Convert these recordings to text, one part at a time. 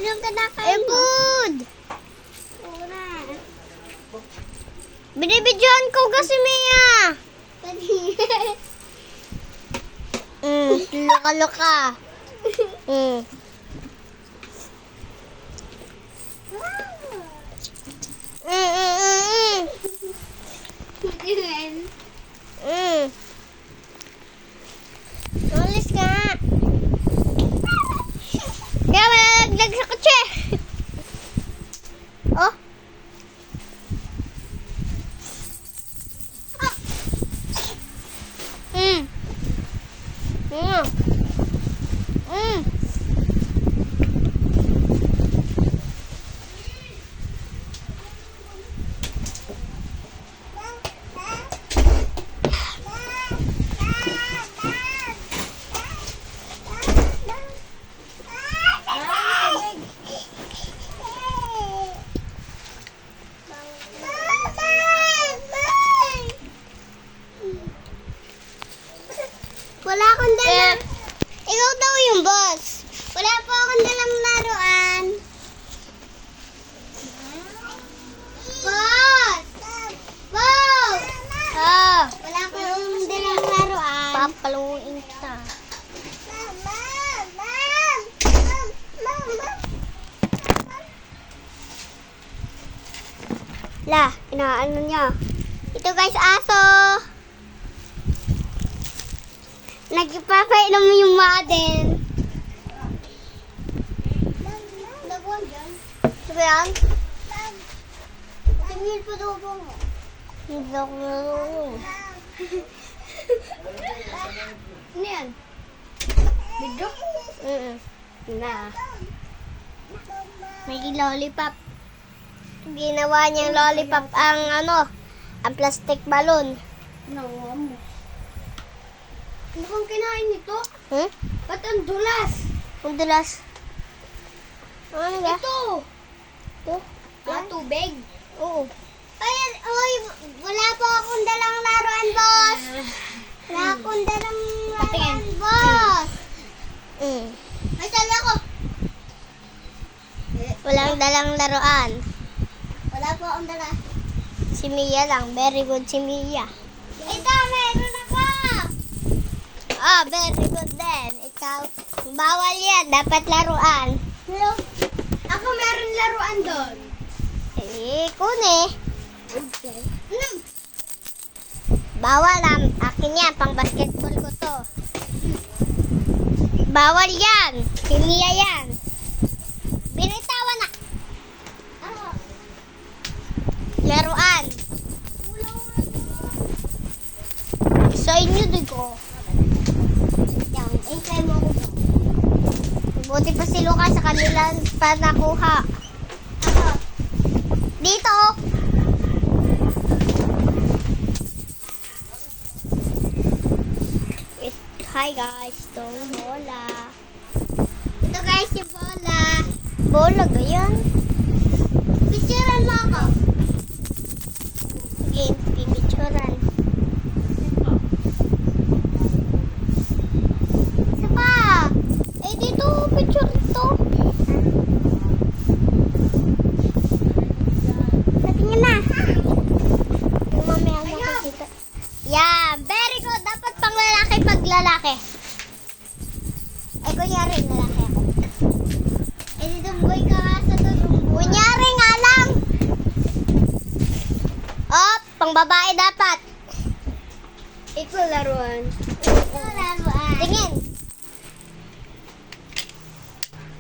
Inom ka na kayo. Good. Ura. Binibidyohan ko kasi Mia. Loka-loka. Alis ka. Kaya malalaglag sa kotse. Oh. Wala akong dalang. Ikaw daw yung boss. Wala po akong dalang laruan. Boss! Boss! Oh. Wala akong dalang laruan. Papaluin kita. La, inaano niya. Ito guys, aso. Nagpapainom mo yung model. Laguan dyan. Sabi yan? Tingin pa daw ba mo? Hindi ako nalulong. Ano yan? Bidyo? Na. May lollipop. Ginawa niyang lollipop ang ang plastic balloon. Nawa mo. Ano kang kinain nito? Ba't ang dulas? Ang dulas. Ano nga? Ito! Ito? Tubig? Oo. Ayan, oy, wala po akong dalang laruan, boss. Wala akong dalang laruan, boss. May sali ako. Walang dalang laruan. Wala po akong dala. Si Mia lang. Very good si Mia. Ito, meron ako. Ah, very good din. Ikaw, bawal yan. Dapat laruan. Hello? Ako meron laruan doon. Kune. Okay. Bawal akin yan. Pang basketball ko to. Bawal yan. Si Mia yan. Binitawan na. Laruan. Sa inyo din ko. Yan. Kaya mo ako. Buti pa si Lucas sa kanila pa nakuha. Dito. Hi guys. Itong bola. Ito guys yung bola. Bola ganyan. Picturean mo ako. Sige, pipicturean. Isa pa. Dito, picture ito. Patingin na. Yung mamaya nakikita. Yan, very good. Dapat pang lalaki pag lalaki. Kunyari lalaki ako. Dito boy ka sa tulong. Kunyari nga lang. Pang babae dapat. Ito laruan. Ito laruan. Tingin.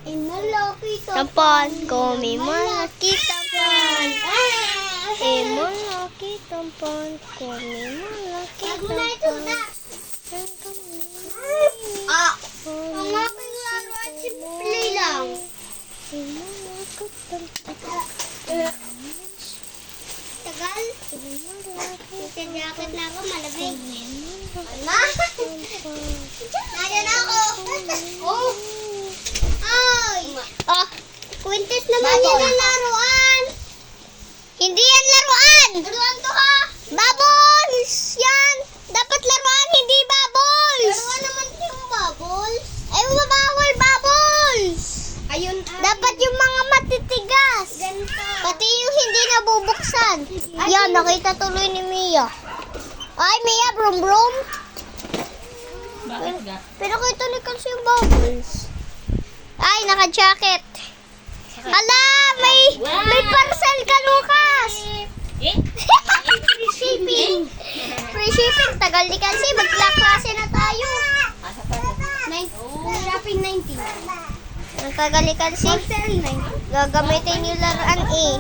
Malaki to. Tampon ko, may malaki tampon. Malaki tampon ko, may malaki tampon. Ang aking laruan, simple lang. Tagal. Ito jacket na ako, malamig. Ala? Nandiyan ako. Oh. Ay. Quintes naman yan ang laruan. Hindi yan laruan. Laruan to ha? Bubbles! Yan. Dapat laruan, hindi bubbles. Laruan naman yung bubbles. Ay, bawal bubbles. Ayun. Dapat yung mga Nakita tuloy ni Mia. Ay, Mia, brum brum. Bakit ga? Pero kita ni kasi yung bubbles. Ay, naka-jacket. Hala, may parcel ka, Lucas. Eh? Free shipping. Free shipping. Tagal ni kasi. Magklaklase na tayo. Asa pa rin? Shopping 19. Ang tagal ni kasi. Wholesale 19. Gagamitin yung laruan eh.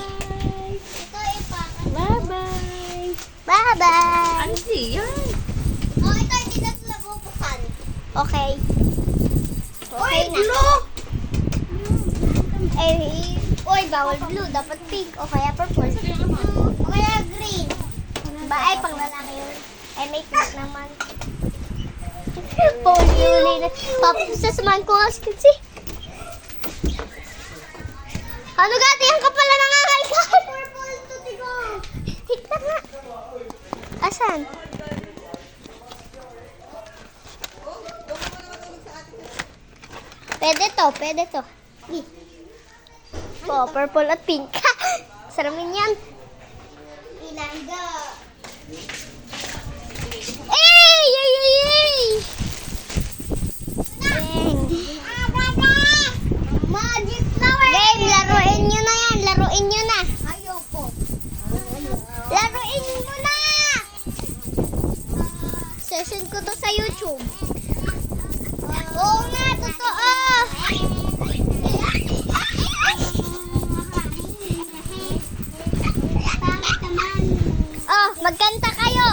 Ito pa. Bye-bye. Bye-bye. Ano yan? Oh, ito hindi na sila bubuksan. Okay. Okay na. Blue! Oy, bawal blue. Dapat pink o kaya purple. O kaya green. Ba, ay, pang lalaki yun. Ay, may pink naman. Poli na. Papasasamahan ko nga kasi. Ano gati? Ang kapal na nangangalkal. Purple to tigo. Tignan nga. Asan? Pwede to. Oh, purple at pink. Saramin yan. Ilangga. Ay! Ay! Ay! Ay! Dang. Magic flower. Game, laruin nyo na yan. Laruin nyo na. Ayoko. Laruin mo na! Session ko to sa YouTube. Oo nga, totoo. Oh, magkanta kayo.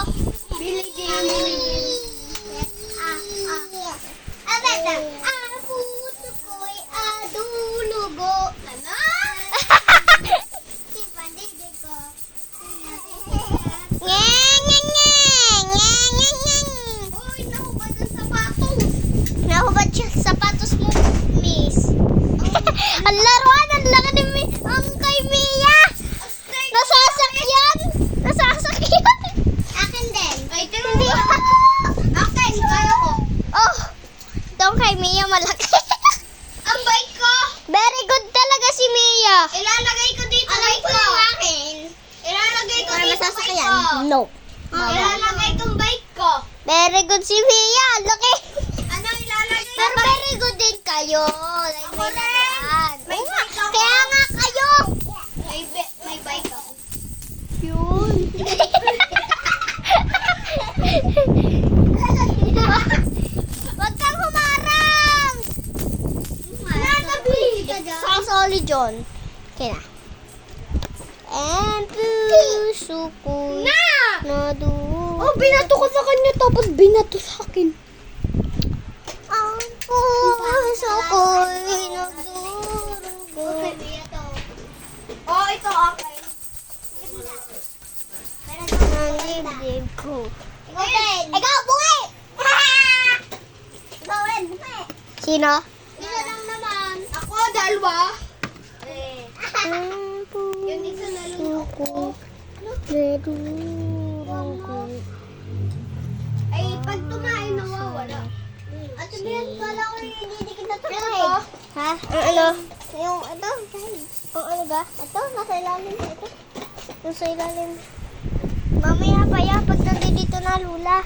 Puso ko'y adulugo. Ano? Si pandidig ko. Nyeng, nyeng, nyeng. Nyeng, nyeng, nyeng. Uy, nahubad ang sapatos. Nahubad siya sa sapatos mo, miss. Ang laruan, ang laki ni ang kay Mia. Nasasakyan. Nasasakyan. Akin din. Ay, Hindi. Akin, kaya ko. Oh, itong kay Mia malaki. Ang bike ko. Very good talaga si Mia. Ilalagay ko dito bike ko. Ilalagay ko dito bike ko. No. Ilalagay kong bike ko. Very good si Mia. Laki. Ano ilalagay ko? Pero very good din kayo. Like, may laruan. May Oo nga, bike ako. kaya nga kayo. May bike ako. Yun. Wag kang humarang. Natabi ka dyan. Sasali John. Okay na. And puso ko'y Na! nadurog. Oh, binato ko sa kanya tapos binato sa akin. Ang puso ko'y nagdurog. Oh, ito okay. Ang dibdib ko. Ikaw, bungi! Ikaw rin, bungi. Sino? Isa lang naman. Ako, dalawa. Ang Yung isa na lang puso ako. ko'y nadurog. Ay, pag tumain, nawawala. At sabihin, kala ko hindi kita tumain. Ha? Ano? Yung, ito, Ano ba? ito, nasa ilalim na ito. Yung sa ilalim. Mamaya pa yan pag nandito na Lula.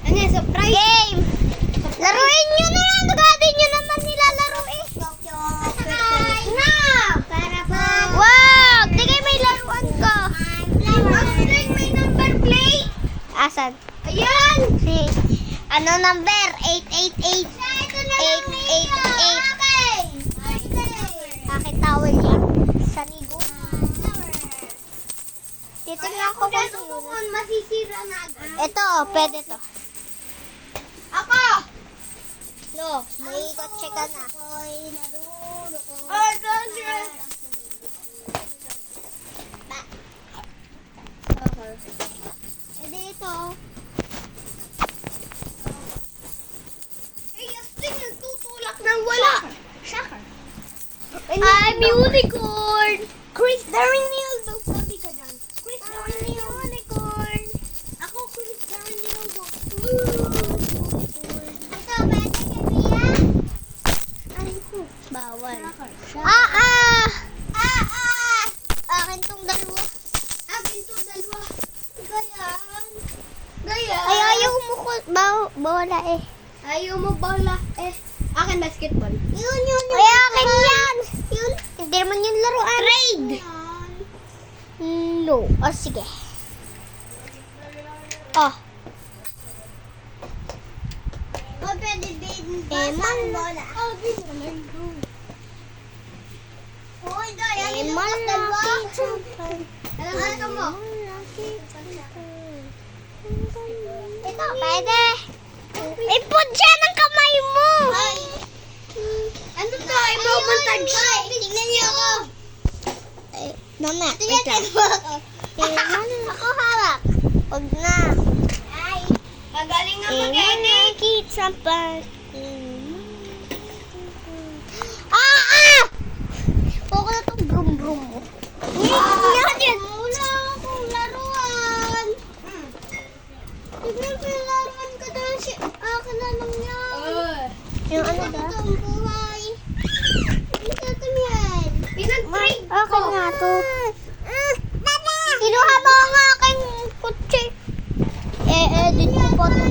Ano yung surprise? Game! Laruin nyo na yan! Tugatin nyo naman nilalaruin. Na! Para po. Wow! Tigay may laruan ka. Ang may number plate. Asan? Ayan! Ano number? 888. Ito na lang 888. Bakit tawel yan? Sa ligo. Titignan ko kung sino. Kung masisira na agad. Ito, pwede to. Ako! No, may kotse ka na. Oh, dangerous! Dito. Ay, Asting, nagtutulak ng wala. Shocker. I'm unicorn. Chris Darinildo. Sabi ka dyan. Chris Darinildo. Unicorn. Ako, Chris Darinildo. Ito, pwede kay Mia? Ay, bawal. Ah! Akin tong dalawa. Akin to dalawa. bola eh. Ayaw mo bola. Akin basketball. Yun. Ay, akin yan. Yun. Hindi naman yung laruan. Trade! No. O, sige. Oh. O, pwede din. Eman. bola. Oh, bin. Uy, gaya. Eman laki. Ano mo? Ito, pwede. Ipod dyan ang kamay mo. Ay. Ano to? Ay, montage. Tingnan niyo ako. Mama, Tingnan niyo ako. Ako hawak. Huwag na. Ay. Magaling nga Eman mag-edit. laki sampan. Ah! Huwag na itong brum-brum mo. Wala akong laruan. Tignan ko yung laruan ko dahil akin na lang yan. Yung ano ba? Ito ang buhay. Ito yan. Pinag-trade ko. Okay nga to. Kinuha mo ang aking kutsi. Edit ko pa to.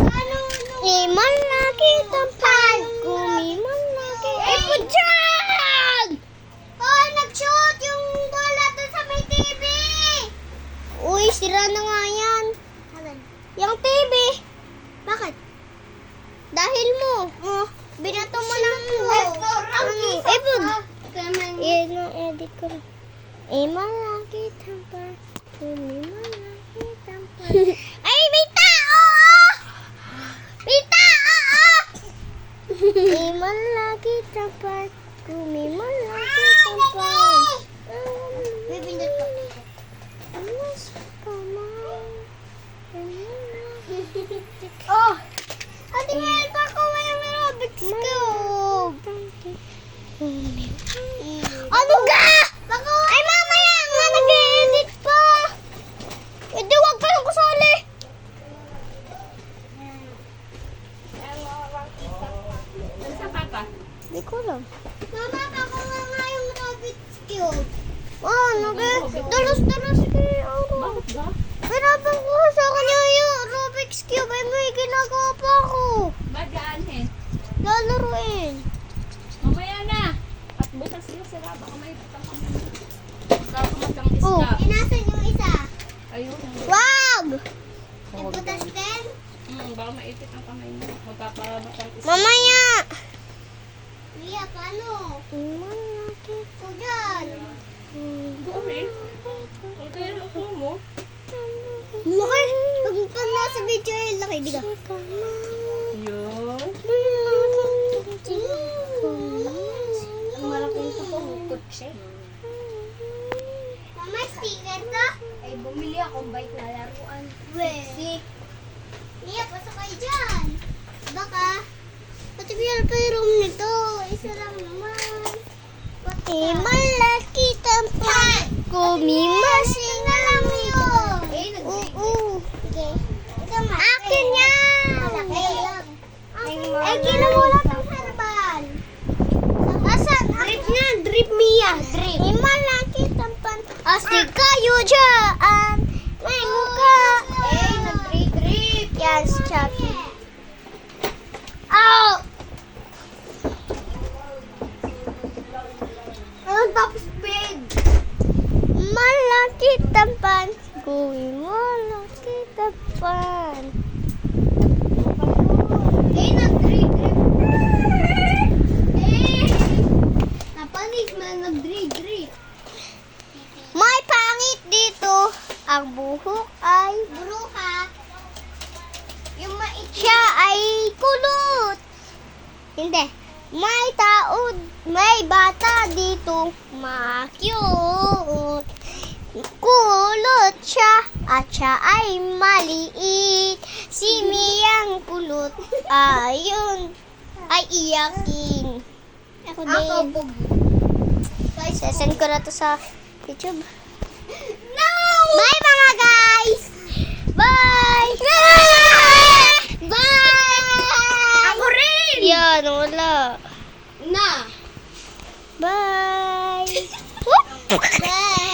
Ano? Iman lagi tampan. Kumiman lagi. po dyan! Oh, nag-shoot yung bola doon sa may TV. Uy, sira na nga yan. Yung TV. Bakit? Dahil mo. Binato mo ng... Ipod. Yan ang edit ko lang. Iman lagi tampan. Kumiman lagi tampan. Ay, may tao! May tao! Iman lagi tampan. Kumiman lagi tampan. Bibindot ko. Mas pamay. Oh! Ate Mel, pakuha yung Rubik's Cube. Ano ga? Ay, mamaya nga nag-edit pa. Hindi, huwag kayong kasali. Sa papa. Hindi ko alam. Mama, pakuha nga yung Rubik's Cube. Oh, dalos-dalos kayo. Bakit ba? Pinapang ko sa kanya yung Rubik's Cube. Ay, may ginagawa pa ako. Badaan eh. Lalaruin. Mamaya na. At butas sila sila. Baka may putang kami. Kakamatang isda. Oh. Inasan yung isa? Ayun. Wag! Nagbutas din? Baka maipit ang kamay mo. Magpapamatang isda. Mamaya. Mia, paano? Malaki. O dyan. Gawin. Ang kaya ako mo. Laki! Pag nasa video ay laki, di ka? Yun. Ang malaki ito po, kutsi. Mama, sticker to? Ay, bumili akong bike na laruan. Sexy. Mia, pasok kayo dyan. Baka. Pati Mia, payroom nito. Isa lang naman. Malaki tampan. Kumimasin na lang yun. Oo. Sige. Ito ma. Akin yan. Malaki. Ay, kinamulot ang herbal. Asan? Drip nga, drip Mia. Drip. Malaki tampan. Astig kayo dyan. May mukha. Eh, nag-drip. Yan, si Chucky. Ow! Ano top speed? Malaki tampan. Malaki tampan. Eh, nag-drip. Eh, napanis man nag-drip. May pangit dito. Ang buhok ay... Buruka. Yung Siya ay kulot. Hindi. May tao, may bata dito. Ma-cute. Kulot siya at siya ay maliit. Si Miyang kulot ayun ay iyakin. Ako din. Ako, Sesend ko na to sa YouTube. No! Bye mga guys! Bye! Bye! Ako rin! Yan, wala. Na! Bye! Bye!